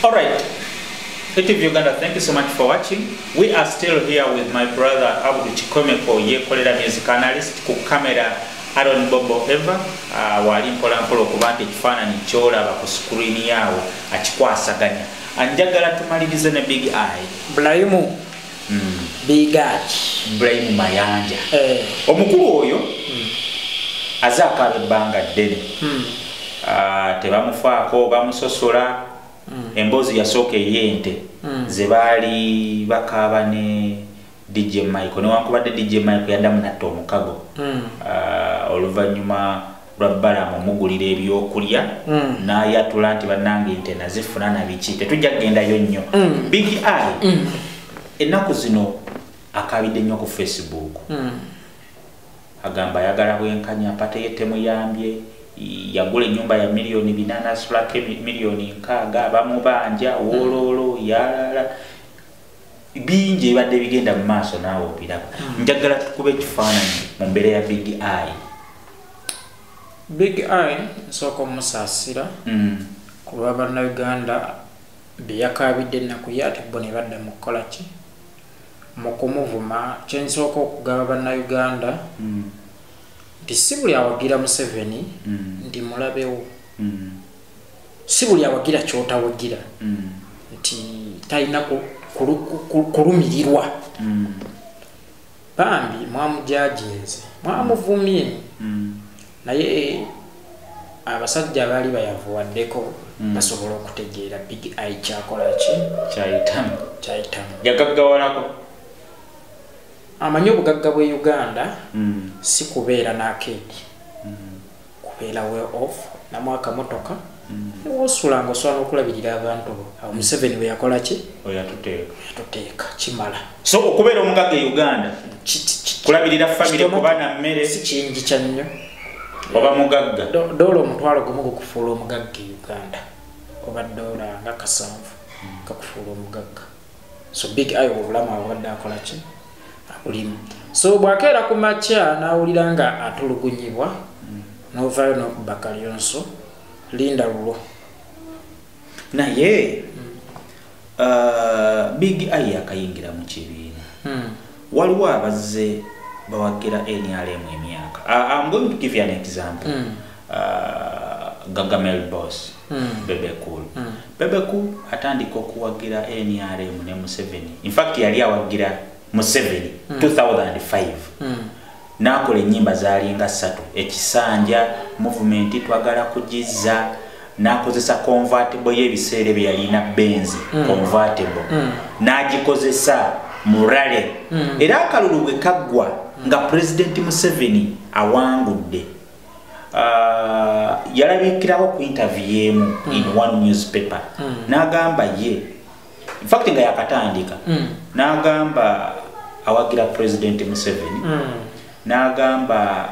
All right. ATV Uganda, thank you so much for watching. We are still here with my brother Abdul Chikomeko, Yekolera music analyst, ku camera Aaron Bobo Eva, wali mpola mpolo kubanga ekifaananyi ky'olaba ku screen yaawo akikwasaganya. Anjagala tumalirize ne Big Eye. Blaimu. Big Eye. Blaimu Mayanja. Omukulu oyo azaakaba ebbanga ddene. Tebamufaako bamusosola. Embozi yasooka ey'ente ze baali bakaaba ne DJ Michael newankubadde DJ Michael yaddamu natta omukago oluvannyuma lwa Balamu omugulira ebyokulya n'ayatula nti bannange ente nazifuna na biki tetujja kugendayo nnyo. Big Eye ennaku zino akaabidde nnyo ku Facebook agamba ayagala bwenkanya pate ye temuyambye yagula ennyumba ya milioni 8 sulake milioni 6 bamubanja wololo yalala bingi badde bigenda mu maaso naawe obiraba. Njagala tukube ekifaananyi mu mbeera ya Big Eye. Big Eye nsooka omusaasira ku lwa bannayuganda byeyakaabidde ennaku ye ate bo ne badda mu kukola ki mu kumuvuma. Kyensooka okugaba bannayuganda nti si buli awagira Museveni ndi mulabewo, si buli awagira kyotawagira nti talina kulumirirwa. Bambi mwamujajinze mwamuvumye naye abasajja abaali bayavuwaddeko basobola okutegeera Big Eye kyakola ki kyayitamu yagaggawalako. Amanyi obugagga bwe Uganda si kubeera n'akeedi kubeera way off namwaka motoka osula ng'osobola n'okulabirira abantu awo Museveni bwe yakola ki yatuteeka kimala. So okubeera omugagga e Uganda kulabirira famire kuba na mmere si kingi kya nnyo oba mugagga doola omutwalo gumu gukufuula omugagga e Uganda oba doola nga 7 kakufuula omugagga. So Big Eye obulamu abadde akola ki abulimu. So bwakeera ku makya n'awulira nga atulugunyibwa n'ovaayo n'okubaka lyonso linda lulo naye Big Eye akayingira mu kibiina waliwo abazze bawagira NRM emyaka. I'm going to give you an example. Gagamel Boss Bebe Cool. Bebe Cool atandika okuwagira NRM ne Museveni. In fact yali awagira Museveni 2005 nakola ennyimba zaalinga 3 ekisanja movement twagala kugiza nakozesa convertible y'ebiseere bye yalina Benz convertible nagikozesa murale era akalulu bwe kaggwa nga President Museveni awangudde yalabikirawo ku interview yemu in one newspaper n'agamba ye in fact nga yakatandika n'agamba awagira President Museveni n'agamba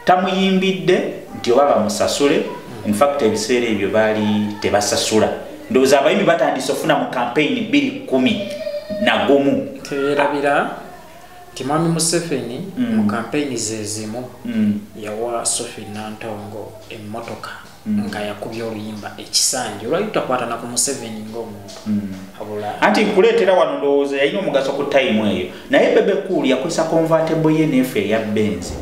tamuyimbidde nti oba bamusasule. In fact ebiseera ebyo baali tebasasula ndowooza abayimbi batandise ofuna mu campaign 2011 teerabira nti mwami Museveni mu campaign zezimu yawa Sophie Nantongo emmotoka nga yakubye oluyimba ekisanje olwayitakwatana ku Museveni ng'omuntu abula anti nkuleetera wano ndowooza yalina omugaso ku time eyo naye Bebe Cool yakozesa convertible ye neefe eya Benz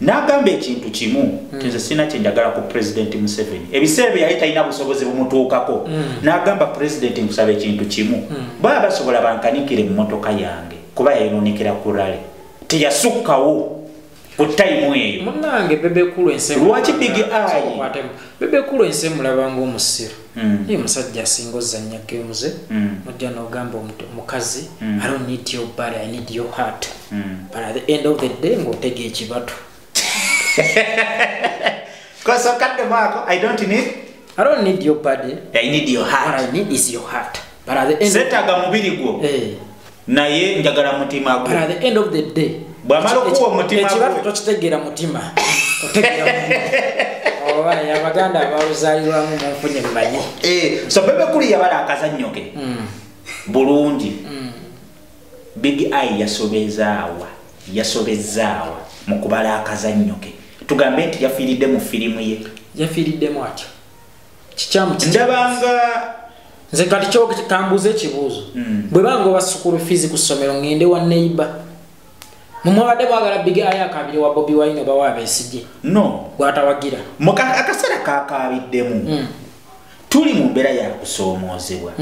n'agamba ekintu kimu nze sina kye njagala ku President Museveni ebiseera bye yali talina busobozi bumutuukako n'agamba President nkusaba ekintu kimu baba basobola bankanikire mu motoka yange kuba yayonoonekera ku rale teyasukkawo ku time eyo munnange Bebe Cool ensemu lwaki Big Eye Bebe Cool ensemu mulaba ng'omusiru ye musajja asinga ozannya games mujja n'ogamba omukazi I don't need your body I need your heart but at the end of the day ng'otega ekibatu because I don't need your body I need your heart. What I need is your heart but at the end setaga mubiri gwo naye njagala mutima gwo but at the end of the day bwamala okuwa omutima gwo ekibatu tokitegeera mutima otegeera oba abaganda abaluzaalirwamu munfunye mmanyi so Bebe Cool yabala akazannyo ke bulungi. Big Eye yasobezaawa mu kubala akazannyo ke tugambe nti yafiiridde mu firimu ye yafiiriddemu atyo kikyamu ndabanga nze kati kyo kambuze ekibuuzo bwe banga oba school fees ku ssomero ngende wa neighbor mumwabadde mwagala Big Eye akabiri wa Bobi Wine oba wa Besigye no gwatawagira akasera kakabiddemu tuli mu mbeera ya kusoomoozebwa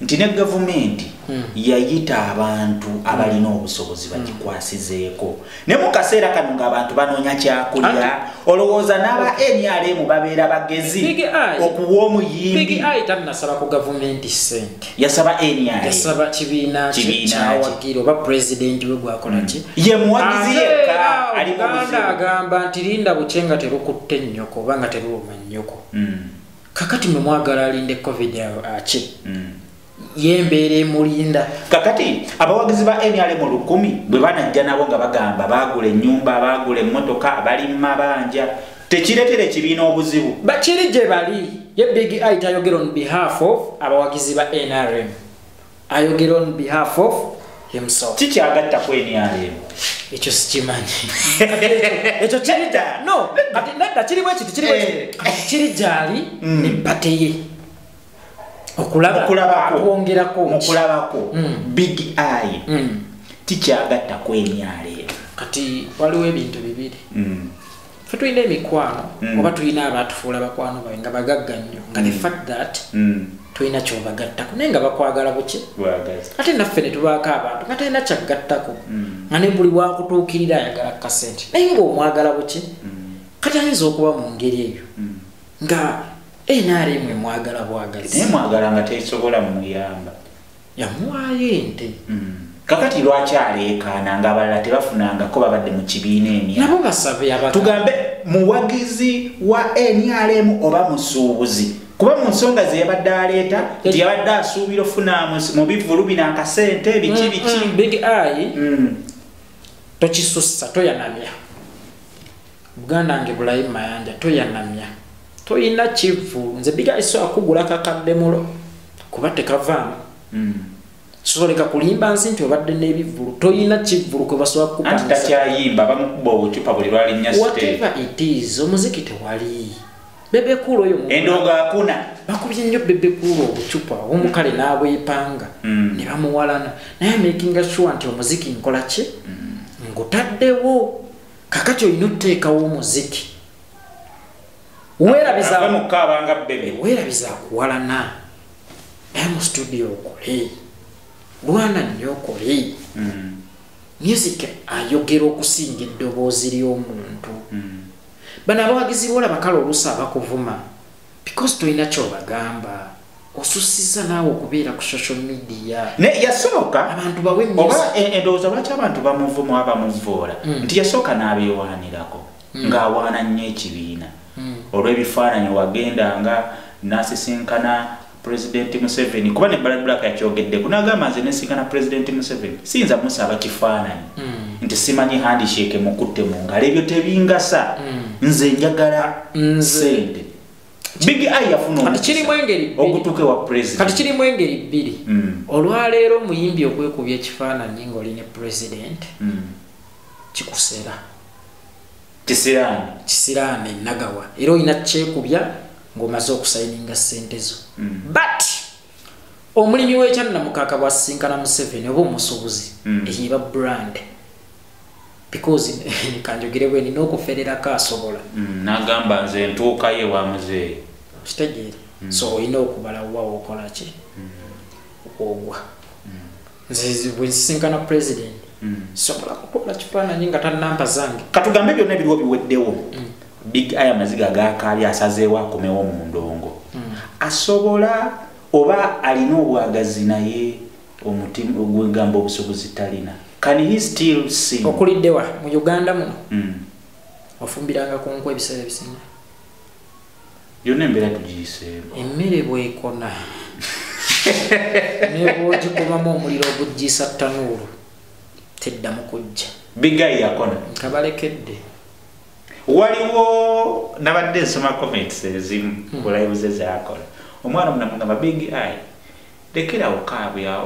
nti ne gavumenti yayita abantu abalina obusobozi bagikwasizeeko ne mu kaseera kano ng'abantu banoonya kyakulya olowooza n'aba NRM babeera bagezi okuwa omuyimbi Big Eye tannasaba ku gavumenti ssente yasaba NRM yasaba kibiina kyawagira oba pulezidenti we gwakola ki ye muwagizi yekka ali mu buzibu agamba nti linda bucenga terukutte nnyoko oba nga teruluma nnyoko kakati mwe mwagala alinde covid aki yembeera emulinda kakati abawagizi ba NRM 1000 bwe banajja nabo nga bagamba bagula ennyumba bagula emmotoka bali mu mabanja tekireetera ekibiina obuzibu bakiri gye bali ye Big Eye tayogera on behalf of abawagizi ba NRM ayogera on behalf of himself kikyagatta ku NRM ekyo sikimanyi ekyo kirida no kati nedda kiri bwe kiti kiri gyali ne mpate ye okulabako Big Eye tikyagatta ku NRM kati waliwo ebintu bibiri fe tulina emikwano oba tulina abatufuula bakwano bawe nga bagagga nnyo nga the fact that tulina kyobagattako naye nga bakwagala buki ate naffe ne tubaako abantu nga talina kyagattako nga ne buli wakutuukirira ayagala kasente naye ng'omwagala buki kati ayinza okuba mu ngeri eyo nga NRM mwagala bwagazi naye mwagala nga tesobola mumuyamba yamuwaayo ente kakati lwaki aleekaana nga abalala tebafunangako babadde mu kibiina emya nabo basabe tugambe muwagizi wa NRM oba musuubuzi kuba mu nsonga ze yabadde aleeta nti yabadde asuubira ofuna mu bivulu bino akasente biki Big Eye tokisussa toyanamya buganda nge Bulayi Mayanja toyanamya toyina kivu nze Big Eye so akugula kakadde mulo kuba tekavaamu soleka kulimba nsi nti obadde n'ebivulu toyina kivulu kwe basobola kukupanisa anti takyayimba bamukuba obucupa buli lwalinnya whatever it is omuziki tewali Bebe Cool oyo endonga akuna bakubye nnyo Bebe Cool obucupa omukale n'abwepanga ne bamuwalana naye making sure nti omuziki nkola ki ngutaddewo kakati olina oteekawo omuziki weerabiza akuwalana naye mu studio okole lwana nnyo okole music ayogera okusinga eddoboozi ly'omuntu bano abawagizi boolaba kale oluusi abakuvuma because tolina kyobagamba osusiza naawe okubeera ku social media yasooka abantu bawe oba endowooza lwaki abantu bamuvuma abamuvoola nti yasooka n'abeewaanirako ng'awaana nnyo ekibiina olw'ebifaananyi wagendanga n'asisinkana President Museveni kuba ne Black yakyogeddeku n'agamba nze nesinkana President Museveni siyinza musaba kifaananyi nti simanyi handshake mukutte mu ngalo ebyo tebingasa nze njagala nsente Big Eye yafuna ogutuuke wa president kati kirimu engeri bbiri olwaleero omuyimbi okwekubya ekifaananyi ng'oline president kikusera kisiraane nagawa era olina kyekubya ng'omaze okusayininga ssente zo but omulimi w'ekyannamukaaka bw'asisinkana Museveni oba omusuubuzi eyiba brand because kanjogere bwe nina okufererako asobola n'agamba nze ntuuka ye wa muzeeyi kitegeere so olina okubala wa okola ki ogwa nze bwe nsisinkana president sobola kukola kifaananyi nga tannampa zange katugambe byonna ebiriwo biweddewo Big Eye amaziga gakaali asazeewo akomewo mu ndongo asobola oba alina obwagazi naye omutima ogwegamba obusobozi talina can he still sing okuliddewa mu Uganda muno ofumbiranga ku nkwe ebiseera ebisinga byonna embeera tugiyiseemu emmere bwekona ne bwogikubamu omuliro ogugisa ttanuulu teddamu kujja Big Eye yakona kabalekedde waliwo nabadde nsoma comments ezimu kulayibuze zakola omwana munamugamba Big Eye lekera okaaba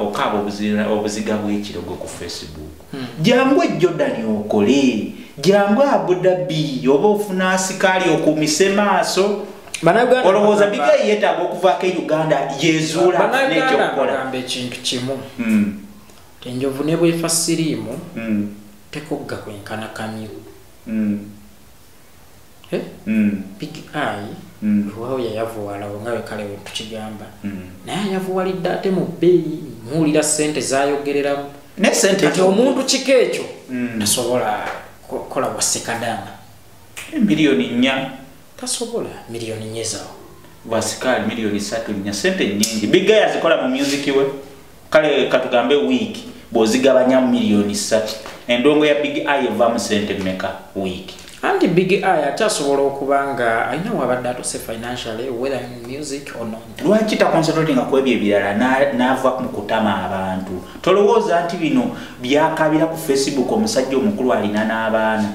obuziga bw'ekirogo ku Facebook jangu Jordan okole jangu Abu Dhabi oba ofuna asikaali okumise maaso olowooza Big Eye yeetaaga okuvaako e Uganda yeezuula n'ekyokukola bagamba ekintu kimu enjovu ne bwefa siriimu tekogga kwenkana kamyu Big Eye lwawo yayavuwalawo nga wekale we tukigamba naye ayavuwalidde ate mu bbeeyi muwulira ssente zayogereramu kati omuntu kiko ekyo tasobola kukola wa sekadama miliyoni 4 tasobola miliyoni 4 zawo wasikali miliyoni 3 sente nyingi Big Eye azikola mu music we kale katugambe week bozigabanya miliyoni 3 endongo ya Big Eye evamu sente mmeka week anti Big Eye atasobola okubanga alina wabadde atose financially whether in music or not lwaki taconcentrating ku ebyo ebirala n'ava mu kutama abantu tolowooza nti bino byakabira ku Facebook omusajja omukulu alina n'abaana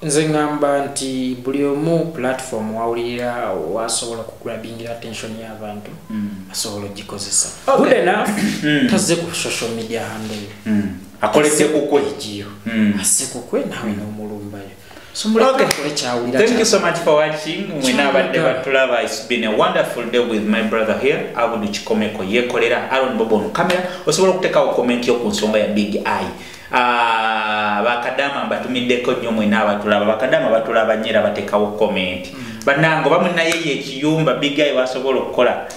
nze ngamba nti buli omu platform wawulira wasobola kugrabingira attention y'abantu asobola ogikozesa good enough tazze ku social media handle akolese kukwe ejiyo ase kukwe nawe n'omulumbayo Okay. Thank you so much for watching. It's been a wonderful day with my brother here. Abudu Chikomeko yekolera Aaron Bobo on camera. Osobola kuteka comment yo ku nsonga ya Big Eye. Bakadama batumideko nnyo mwena abatulaba bakadama batulaba nyera batekawo comment. Banango bamunaye ekiyumba Big Eye wasobola okukola.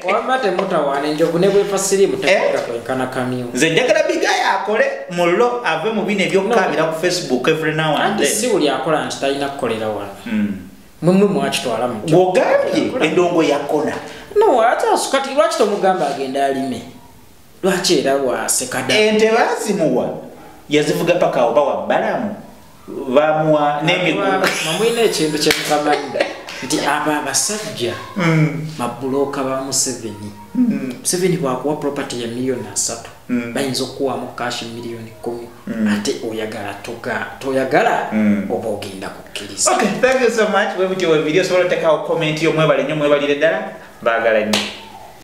Wamate mutawane njovu ne bwefa siri mutekera kwenkana kamyo. Nze njagala Big Eye akole mullo ave mu bine byokkamira ku Facebook every now and then. Si uli akola nti talina kukolera wano. Mumwe mwakitwala mu. Bwogambye endongo yakona. No, ate asukati lwaki tomugamba agenda alime. Lwaki era wasekada. Ente bazimuwa yazivuga paka oba wa balamu bamuwa n'emigugu. Mamwine ekintu ky'emukamanya nti aba abasajja mabuloka ba Museveni. Museveni bwakuwa property ya milioni 3 bayinza okuwamu cash milioni 10 ate oyagala toyagala oba ogenda kukkiriza. Okay, thank you so much. Webutyo video so tekawo comment yo mwebalire ddala baagala nnyo.